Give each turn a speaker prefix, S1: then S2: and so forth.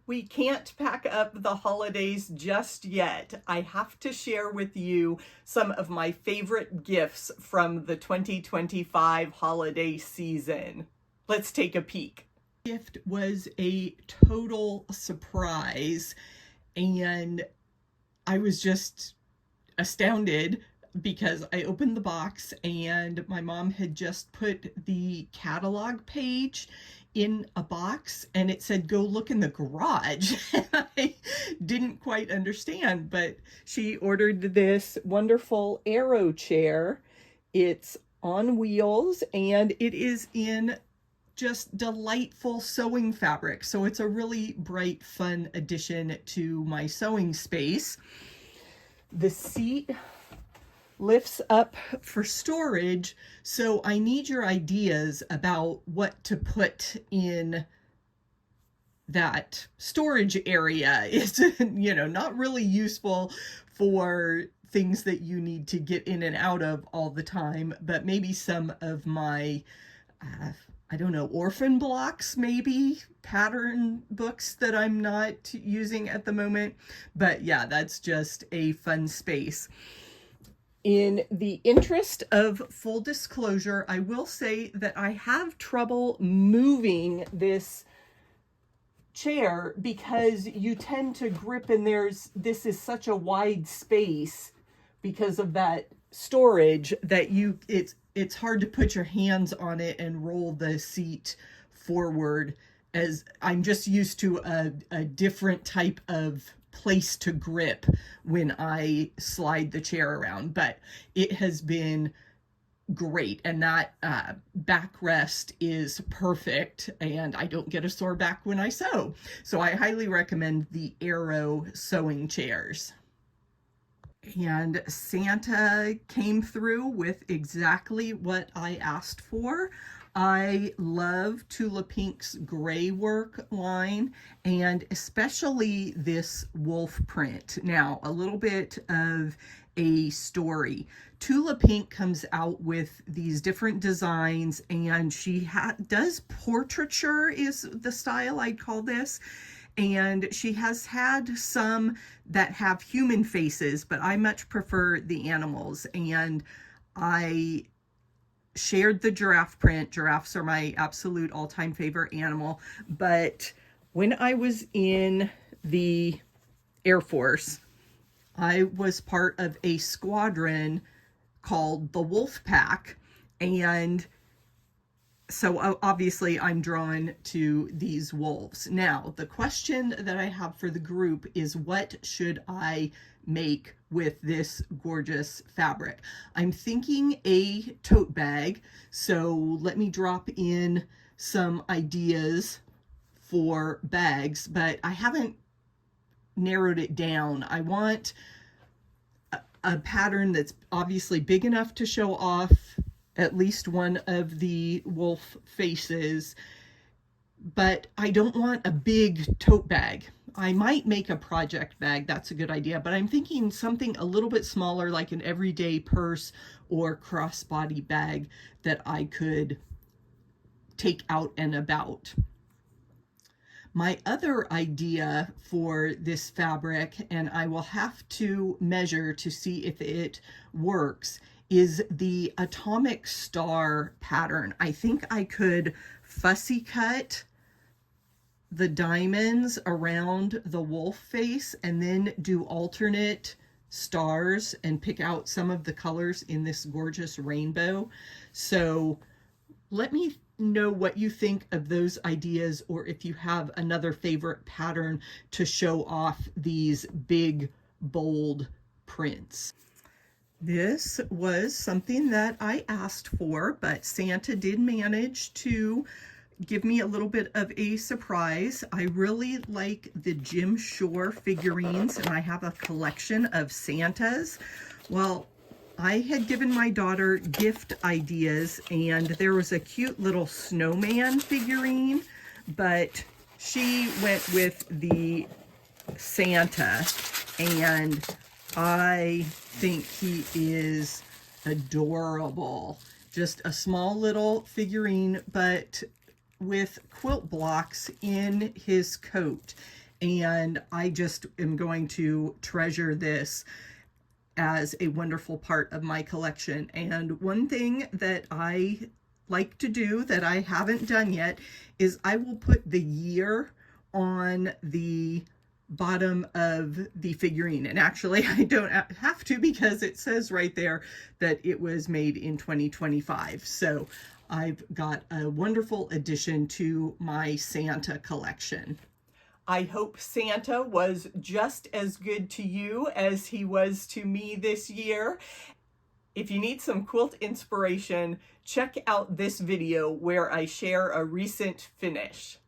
S1: We can't pack up the holidays just yet. I have to share with you some of my favorite gifts from the 2025 holiday season. Let's take a peek. Gift was a total surprise, and I was just astounded because I opened the box and my mom had just put the catalog page in a box and it said, go look in the garage. I didn't quite understand, but she ordered this wonderful Aero chair. It's on wheels and it is in just delightful sewing fabric. So it's a really bright, fun addition to my sewing space. The seat lifts up for storage, so I need your ideas about what to put in that storage area. It's, not really useful for things that you need to get in and out of all the time, but maybe some of my orphan blocks, maybe pattern books that I'm not using at the moment. But yeah, that's just a fun space. In the interest of full disclosure, I will say that I have trouble moving this chair because you tend to grip, and this is such a wide space because of that storage that it's hard to put your hands on it and roll the seat forward, as I'm just used to a different type of place to grip when I slide the chair around. But it has been great, and that backrest is perfect, and I don't get a sore back when I sew. So I highly recommend the Aero sewing chairs. And Santa came through with exactly what I asked for. I love Tula Pink's gray work line, and especially this wolf print. Now, a little bit of a story. Tula Pink comes out with these different designs, and she does portraiture is the style I'd call this. And she has had some that have human faces, but I much prefer the animals. And I shared the giraffe print. Giraffes are my absolute all-time favorite animal. But when I was in the Air Force, I was part of a squadron called the Wolf Pack, and so obviously I'm drawn to these wolves. Now, the question that I have for the group is, what should I make with this gorgeous fabric? I'm thinking a tote bag, so let me drop in some ideas for bags, but I haven't narrowed it down. I want a pattern that's obviously big enough to show off at least one of the wolf faces, but I don't want a big tote bag. I might make a project bag, that's a good idea, but I'm thinking something a little bit smaller, like an everyday purse or crossbody bag that I could take out and about. My other idea for this fabric, and I will have to measure to see if it works, is the atomic star pattern. I think I could fussy cut the diamonds around the wolf face and then do alternate stars and pick out some of the colors in this gorgeous rainbow. So let me know what you think of those ideas, or if you have another favorite pattern to show off these big, bold prints. This was something that I asked for, but Santa did manage to give me a little bit of a surprise. I really like the Jim Shore figurines, and I have a collection of Santas. Well, I had given my daughter gift ideas, and there was a cute little snowman figurine, but she went with the Santa, and I think he is adorable. Just a small little figurine, but with quilt blocks in his coat, and I just am going to treasure this as a wonderful part of my collection. And one thing that I like to do that I haven't done yet is I will put the year on the bottom of the figurine. And actually I don't have to, because it says right there that it was made in 2025. So I've got a wonderful addition to my Santa collection. I hope Santa was just as good to you as he was to me this year. If you need some quilt inspiration, check out this video where I share a recent finish.